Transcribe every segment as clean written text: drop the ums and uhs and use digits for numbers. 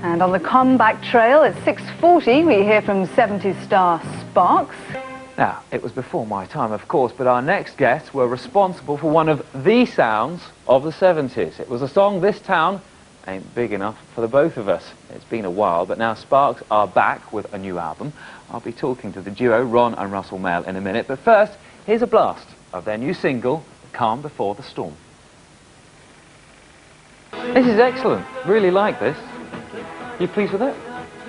And on the comeback trail at 6:40, we hear from 70s star Sparks. Now, it was before my time, of course, but our next guests were responsible for one of the sounds of the 70s. It was a song this town ain't big enough for the both of us. It's been a while, but now Sparks are back with a new album. I'll be talking to the duo, Ron and Russell Mael, in a minute, but first, here's a blast of their new single, Calm Before the Storm. This is excellent. Really like this. You pleased with it?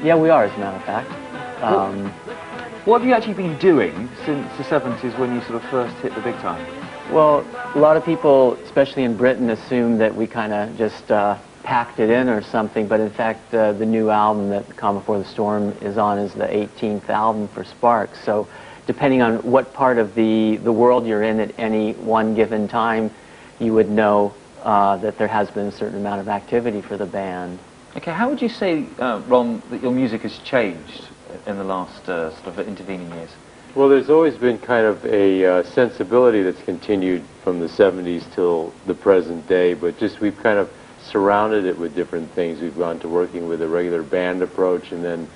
Yeah, we are, as a matter of fact. What have you actually been doing since the 70s when you sort of first hit the big time? Well, a lot of people, especially in Britain, assume that we kind of just packed it in or something, but in fact, the new album that Calm Before the Storm is on is the 18th album for Sparks. So depending on what part of the world you're in at any one given time, you would know that there has been a certain amount of activity for the band. Okay, how would you say, Ron, that your music has changed in the last sort of intervening years? Well, there's always been kind of a sensibility that's continued from the 70s till the present day, but just we've kind of surrounded it with different things. We've gone to working with a regular band approach, and then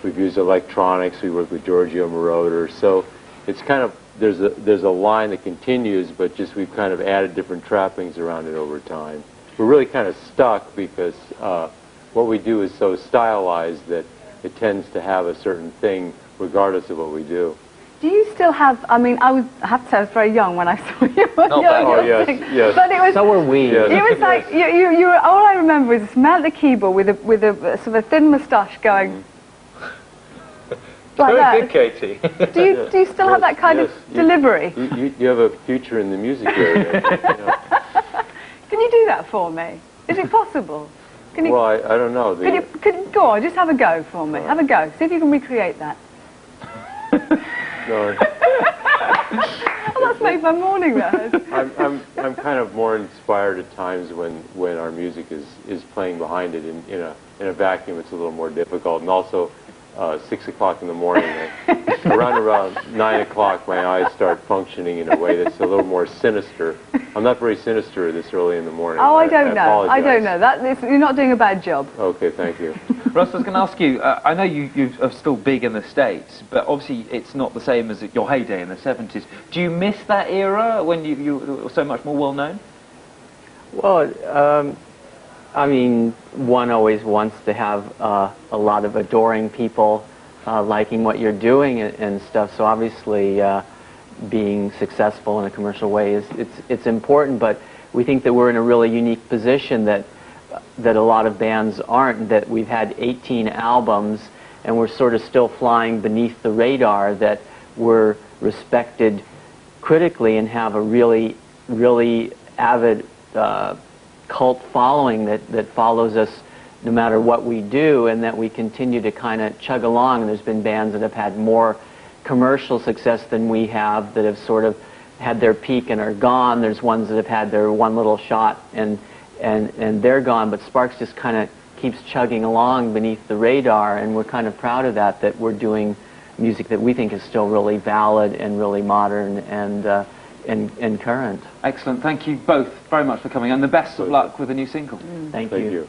we've used electronics. We work with Giorgio Moroder, so it's kind of, there's a line that continues, but just we've kind of added different trappings around it over time. We're really kind of stuck because what we do is so stylized that it tends to have a certain thing regardless of what we do. Do you still have, I mean, I have to say I was very young when I saw you on Oh, your yes, thing. yes. But it was, So were we. Yes. it was like, you were, all I remember was Mael at the keyboard with a sort of a thin moustache going like Very that. good, Katie. Do you still have that kind of delivery? You have a future in the music area. You know. Can you do that for me? Is it possible? Can you, Well, I don't know. go on, just have a go for me. Have a go. See if you can recreate that. No, Oh, that's made my morning, that has. I'm kind of more inspired at times when our music is playing behind it. In a vacuum, it's a little more difficult. And also, 6 o'clock in the morning, around 9 o'clock, my eyes start functioning in a way that's a little more sinister. I'm not very sinister this early in the morning. Oh, I don't know. I don't apologize. know. You're not doing a bad job. Okay, thank you. Russ, I was going to ask you, I know you are still big in the States, but obviously it's not the same as your heyday in the 70s. Do you miss that era when you were so much more well-known? Well, I mean, one always wants to have a lot of adoring people liking what you're doing and stuff, so obviously being successful in a commercial way it's important, but we think that we're in a really unique position that a lot of bands aren't, that we've had 18 albums and we're sort of still flying beneath the radar, that we're respected critically and have a really, really avid cult following that follows us no matter what we do, and that we continue to kind of chug along. There's been bands that have had more commercial success than we have, that have sort of had their peak and are gone. There's ones that have had their one little shot and they're gone, but Sparks just kind of keeps chugging along beneath the radar, and we're kind of proud of that we're doing music that we think is still really valid and really modern and current. Excellent. Thank you both very much for coming, and the best of luck with the new single. Thank you. You.